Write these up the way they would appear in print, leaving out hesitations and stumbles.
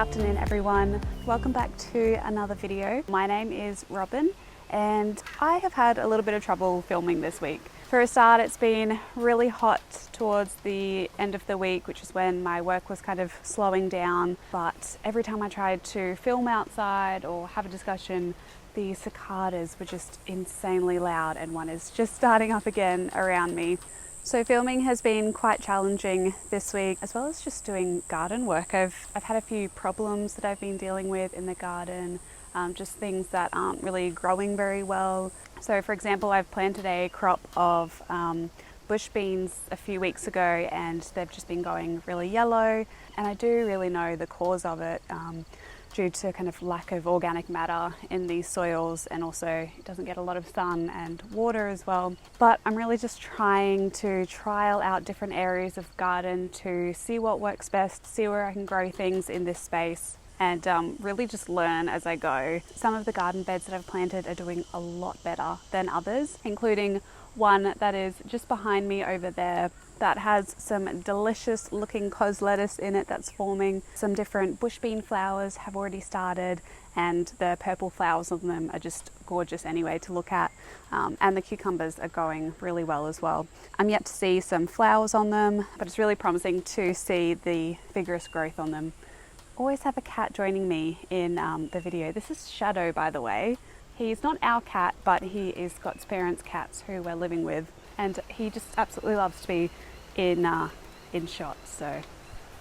afternoon everyone. Welcome back to another video. My name is Robyn and I have had a little bit of trouble filming this week. For a start, it's been really hot towards the end of the week, which is when my work was kind of slowing down. But every time I tried to film outside or have a discussion, the cicadas were just insanely loud and one is just starting up again around me. So filming has been quite challenging this week, as well as just doing garden work. I've had a few problems that I've been dealing with in the garden, just things that aren't really growing very well. So for example, I've planted a crop of bush beans a few weeks ago and they've just been going really yellow, and I do really know the cause of it. Due to kind of lack of organic matter in these soils, and also it doesn't get a lot of sun and water as well. But I'm really just trying to trial out different areas of garden to see what works best, see where I can grow things in this space, and really just learn as I go. Some of the garden beds that I've planted are doing a lot better than others, including one that is just behind me over there that has some delicious looking cos lettuce in it that's forming. Some different bush bean flowers have already started, and the purple flowers on them are just gorgeous anyway to look at. And the cucumbers are going really well as well. I'm yet to see some flowers on them, but it's really promising to see the vigorous growth on them. Always have a cat joining me in the video. This is Shadow, by the way. He's not our cat, but he is Scott's parents' cats who we're living with, and he just absolutely loves to be in shot, so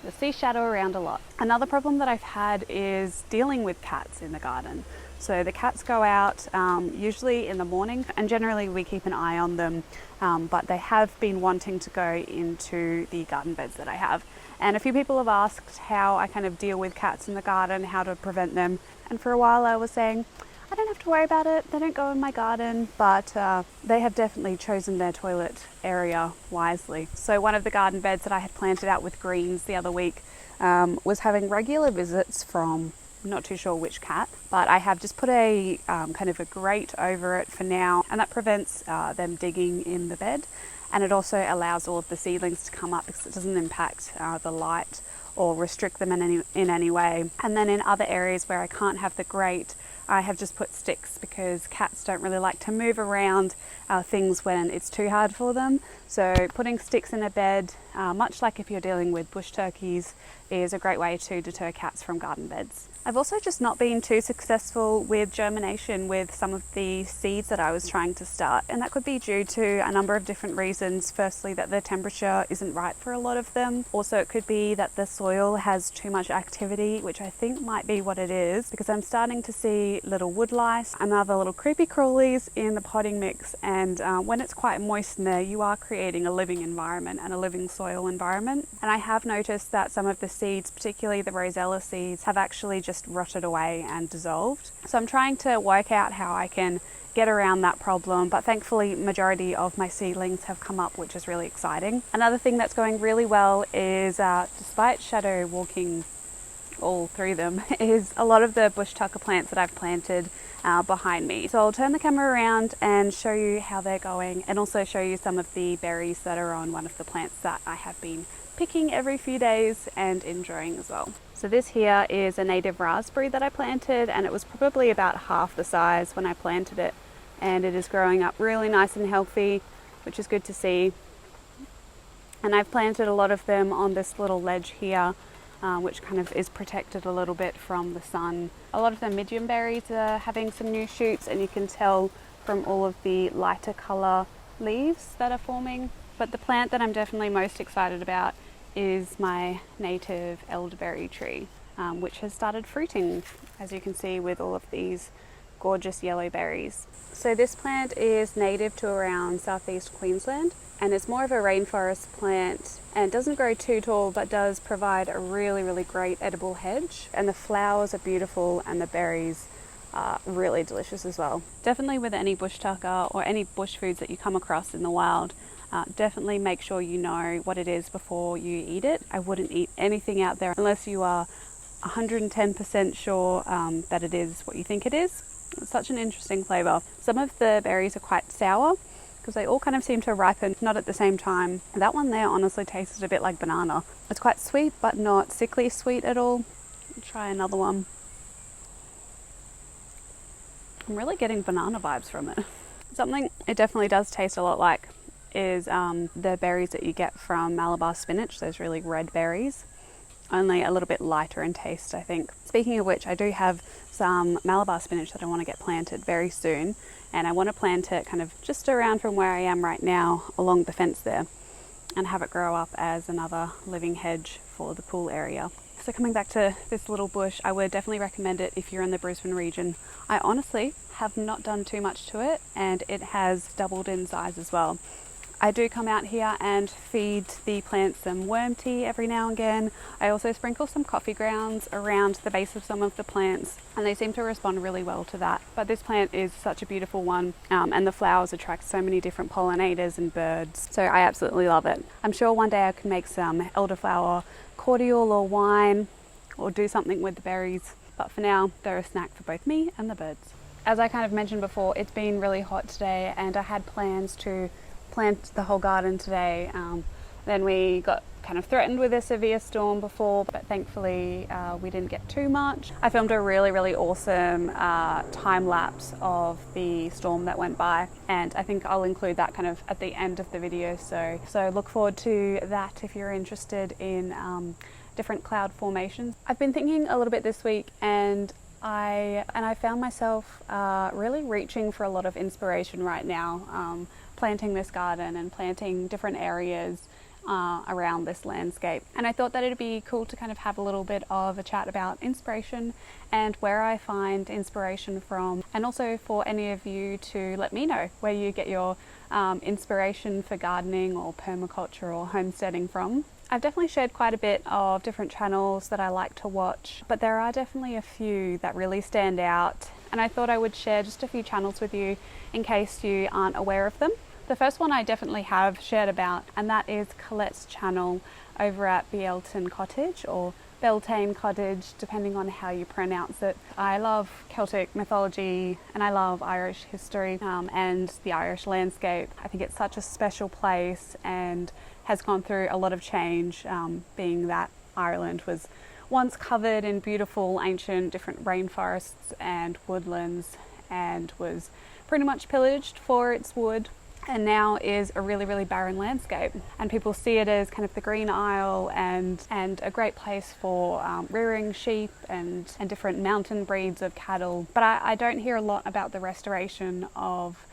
you'll see Shadow around a lot. Another problem that I've had is dealing with cats in the garden. So the cats go out usually in the morning, and generally we keep an eye on them, but they have been wanting to go into the garden beds that I have. And a few people have asked how I kind of deal with cats in the garden, how to prevent them. And for a while I was saying, I don't have to worry about it, they don't go in my garden, but they have definitely chosen their toilet area wisely. So one of the garden beds that I had planted out with greens the other week was having regular visits from not too sure which cat, but I have just put a kind of a grate over it for now, and that prevents them digging in the bed, and it also allows all of the seedlings to come up because it doesn't impact the light or restrict them in any way. And then in other areas where I can't have the grate, I have just put sticks because cats don't really like to move around things when it's too hard for them. So putting sticks in a bed, much like if you're dealing with bush turkeys, is a great way to deter cats from garden beds. I've also just not been too successful with germination with some of the seeds that I was trying to start, and that could be due to a number of different reasons. Firstly, that the temperature isn't right for a lot of them. Also, it could be that the soil has too much activity, which I think might be what it is, because I'm starting to see little wood lice and other little creepy crawlies in the potting mix, and when it's quite moist in there, you are creating a living environment and a living soil environment. And I have noticed that some of the seeds, particularly the rosella seeds, have actually just rotted away and dissolved. So I'm trying to work out how I can get around that problem, but thankfully majority of my seedlings have come up, which is really exciting. Another thing that's going really well is, despite Shadow walking all through them, is a lot of the bush tucker plants that I've planted behind me. So I'll turn the camera around and show you how they're going, and also show you some of the berries that are on one of the plants that I have been picking every few days and enjoying as well. So this here is a native raspberry that I planted, and it was probably about half the size when I planted it, and it is growing up really nice and healthy, which is good to see. And I've planted a lot of them on this little ledge here, which kind of is protected a little bit from the sun. A lot of the medium berries are having some new shoots, and you can tell from all of the lighter colour leaves that are forming. But the plant that I'm definitely most excited about is my native elderberry tree, which has started fruiting, as you can see, with all of these gorgeous yellow berries. So this plant is native to around southeast Queensland, and it's more of a rainforest plant and doesn't grow too tall, but does provide a really great edible hedge. And the flowers are beautiful and the berries are really delicious as well. Definitely with any bush tucker or any bush foods that you come across in the wild, definitely make sure you know what it is before you eat it. I wouldn't eat anything out there unless you are 110% sure that it is what you think it is. It's such an interesting flavour. Some of the berries are quite sour because they all kind of seem to ripen not at the same time. That one there honestly tasted a bit like banana. It's quite sweet but not sickly sweet at all. Try another one. I'm really getting banana vibes from it. Something it definitely does taste a lot like is the berries that you get from Malabar spinach, those really red berries. Only a little bit lighter in taste, I think. Speaking of which, I do have some Malabar spinach that I want to get planted very soon, and I want to plant it kind of just around from where I am right now along the fence there and have it grow up as another living hedge for the pool area. So coming back to this little bush, I would definitely recommend it if you're in the Brisbane region. I honestly have not done too much to it, and it has doubled in size as well. I do come out here and feed the plants some worm tea every now and again. I also sprinkle some coffee grounds around the base of some of the plants, and they seem to respond really well to that. But this plant is such a beautiful one, and the flowers attract so many different pollinators and birds. So I absolutely love it. I'm sure one day I can make some elderflower cordial or wine, or do something with the berries. But for now, they're a snack for both me and the birds. As I kind of mentioned before, it's been really hot today, and I had plans to plant the whole garden today. Then we got kind of threatened with a severe storm before, but thankfully we didn't get too much. I filmed a really awesome time lapse of the storm that went by, and I think I'll include that kind of at the end of the video. So look forward to that if you're interested in different cloud formations. I've been thinking a little bit this week, and I found myself really reaching for a lot of inspiration right now, planting this garden and planting different areas around this landscape. And I thought that it'd be cool to kind of have a little bit of a chat about inspiration and where I find inspiration from, and also for any of you to let me know where you get your inspiration for gardening or permaculture or homesteading from. I've definitely shared quite a bit of different channels that I like to watch, but there are definitely a few that really stand out, and I thought I would share just a few channels with you in case you aren't aware of them. The first one I definitely have shared about, and that is Colette's channel over at Beltane Cottage, or Beltane Cottage, depending on how you pronounce it. I love Celtic mythology and I love Irish history and the Irish landscape. I think it's such a special place and has gone through a lot of change, being that Ireland was once covered in beautiful ancient different rainforests and woodlands, and was pretty much pillaged for its wood, and now is a really barren landscape, and people see it as kind of the Green Isle and a great place for rearing sheep and different mountain breeds of cattle. But I don't hear a lot about the restoration of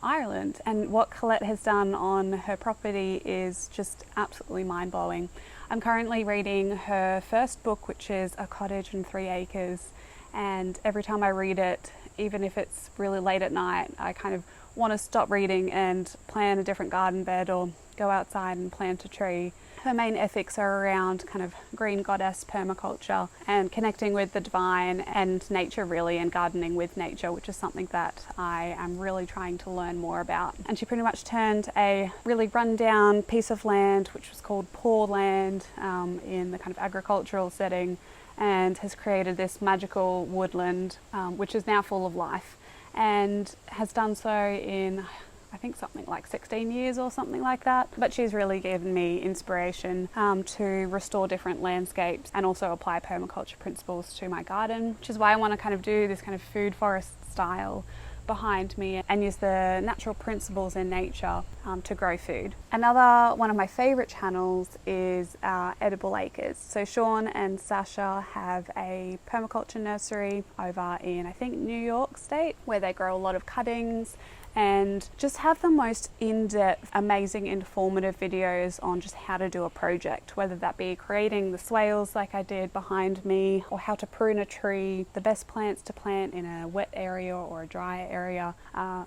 Ireland, and what Colette has done on her property is just absolutely mind-blowing. I'm currently reading her first book, which is A Cottage and 3 Acres, and every time I read it, even if it's really late at night, I kind of want to stop reading and plan a different garden bed or go outside and plant a tree. Her main ethics are around kind of green goddess permaculture and connecting with the divine and nature really, and gardening with nature, which is something that I am really trying to learn more about. And she pretty much turned a really rundown piece of land, which was called poor land in the kind of agricultural setting, and has created this magical woodland which is now full of life, and has done so in I think something like 16 years or something like that. But she's really given me inspiration to restore different landscapes and also apply permaculture principles to my garden, which is why I want to kind of do this kind of food forest style behind me and use the natural principles in nature to grow food. Another one of my favourite channels is Edible Acres. So Sean and Sasha have a permaculture nursery over in I think New York State, where they grow a lot of cuttings and just have the most in-depth, amazing, informative videos on just how to do a project, whether that be creating the swales like I did behind me, or how to prune a tree, the best plants to plant in a wet area or a dry area.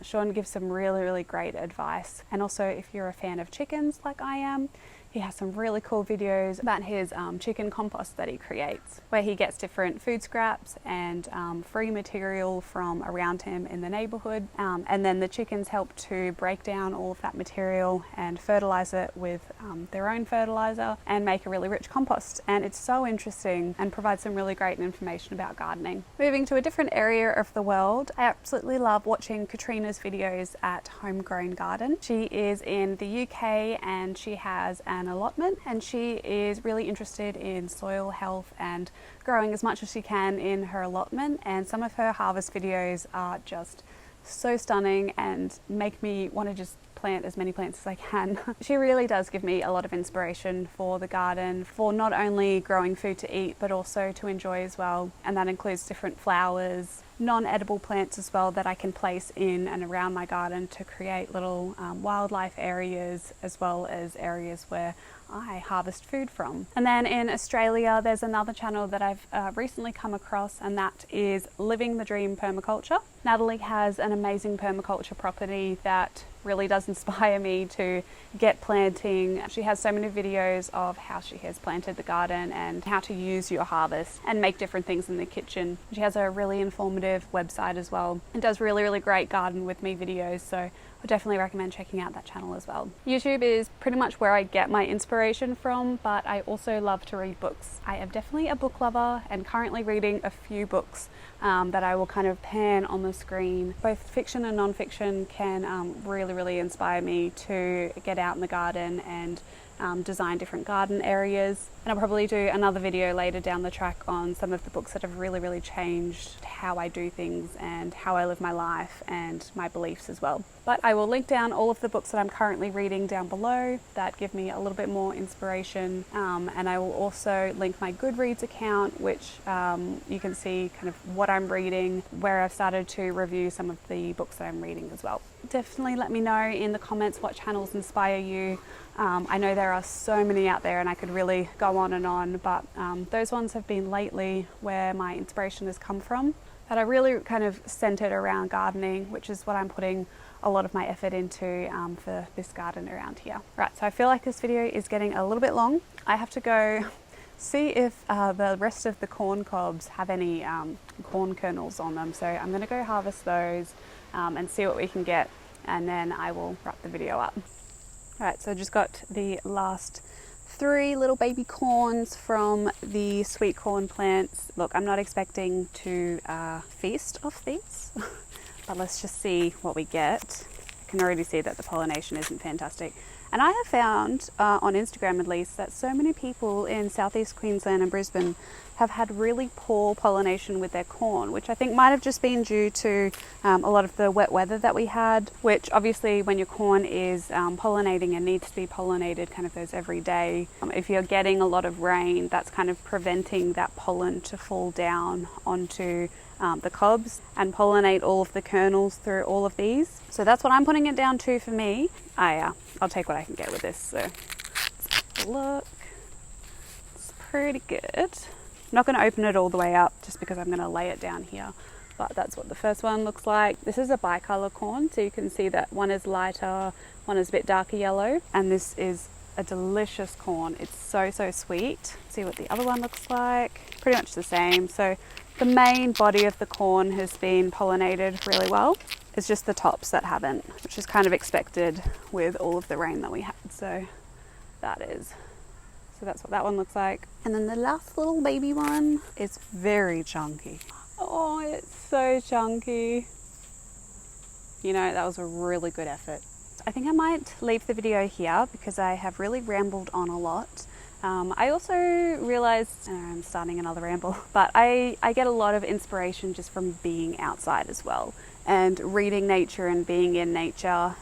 Sean gives some really great advice. And also, if you're a fan of chickens like I am, he has some really cool videos about his chicken compost that he creates, where he gets different food scraps and free material from around him in the neighbourhood, and then the chickens help to break down all of that material and fertilise it with their own fertiliser and make a really rich compost. And it's so interesting and provides some really great information about gardening. Moving to a different area of the world, I absolutely love watching Katrina's videos at Homegrown Garden. She is in the UK and she has an an allotment, and she is really interested in soil health and growing as much as she can in her allotment, and some of her harvest videos are just so stunning and make me want to just plant as many plants as I can. She really does give me a lot of inspiration for the garden, for not only growing food to eat but also to enjoy as well, and that includes different flowers, non-edible plants as well that I can place in and around my garden to create little wildlife areas, as well as areas where I harvest food from. And then in Australia there's another channel that I've recently come across, and that is Living the Dream Permaculture. Natalie has an amazing permaculture property that really does inspire me to get planting. She has so many videos of how she has planted the garden and how to use your harvest and make different things in the kitchen. She has a really informative website as well and does really great garden with me videos, so I would definitely recommend checking out that channel as well. YouTube is pretty much where I get my inspiration from, but I also love to read books. I am definitely a book lover and currently reading a few books that I will kind of pan on the screen. Both fiction and non-fiction can really inspire me to get out in the garden and design different garden areas. And I'll probably do another video later down the track on some of the books that have really changed how I do things and how I live my life and my beliefs as well. But I will link down all of the books that I'm currently reading down below that give me a little bit more inspiration, and I will also link my Goodreads account, which you can see kind of what I'm reading, where I've started to review some of the books that I'm reading as well. Definitely let me know in the comments what channels inspire you. I know there are so many out there and I could really go on and on, but those ones have been lately where my inspiration has come from, that are really kind of centered around gardening, which is what I'm putting a lot of my effort into for this garden around here. Right, so I feel like this video is getting a little bit long. I have to go see if the rest of the corn cobs have any corn kernels on them, so I'm going to go harvest those and see what we can get, and then I will wrap the video up. Alright, so I just got the last 3 little baby corns from the sweet corn plants. Look, I'm not expecting to feast off these, but let's just see what we get. I can already see that the pollination isn't fantastic. And I have found, on Instagram at least, that so many people in southeast Queensland and Brisbane have had really poor pollination with their corn, which I think might have just been due to a lot of the wet weather that we had, which obviously when your corn is pollinating and needs to be pollinated kind of those every day, if you're getting a lot of rain, that's kind of preventing that pollen to fall down onto the cobs and pollinate all of the kernels through all of these. So that's what I'm putting it down to for me. I'll take what I can get with this. So let's have a look. It's pretty good. I'm not going to open it all the way up just because I'm going to lay it down here, but that's what the first one looks like. This is a bicolor corn, so you can see that one is lighter, one is a bit darker yellow, and this is a delicious corn. It's so sweet. See what the other one looks like. Pretty much the same. So the main body of the corn has been pollinated really well. It's just the tops that haven't, which is kind of expected with all of the rain that we had. So that's what that one looks like. And then the last little baby one is very chunky. Oh, it's so chunky. You know, that was a really good effort. I think I might leave the video here because I have really rambled on a lot. I also realized, I'm starting another ramble, but I get a lot of inspiration just from being outside as well. And reading nature and being in nature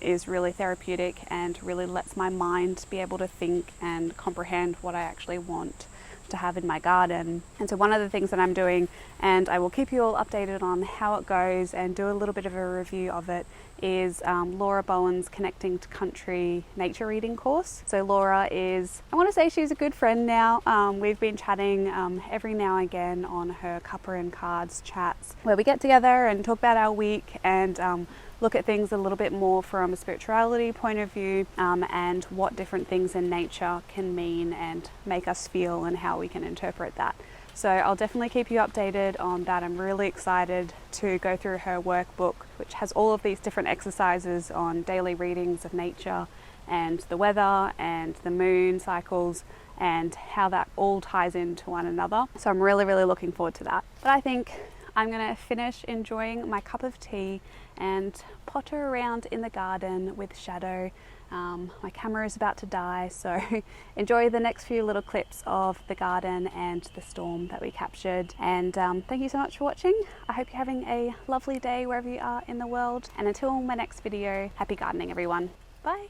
is really therapeutic and really lets my mind be able to think and comprehend what I actually want to have in my garden. And so one of the things that I'm doing, and I will keep you all updated on how it goes and do a little bit of a review of it, is Laura Bowen's Connecting to Country nature reading course. So Laura is, I want to say she's a good friend now. We've been chatting every now and again on her Cuppa and Cards chats, where we get together and talk about our week and look at things a little bit more from a spirituality point of view, and what different things in nature can mean and make us feel and how we can interpret that. So I'll definitely keep you updated on that. I'm really excited to go through her workbook, which has all of these different exercises on daily readings of nature and the weather and the moon cycles and how that all ties into one another. So I'm really looking forward to that. But I think I'm going to finish enjoying my cup of tea and potter around in the garden with Shadow. My camera is about to die, so enjoy the next few little clips of the garden and the storm that we captured. And thank you so much for watching. I hope you're having a lovely day wherever you are in the world. And until my next video, happy gardening everyone. Bye.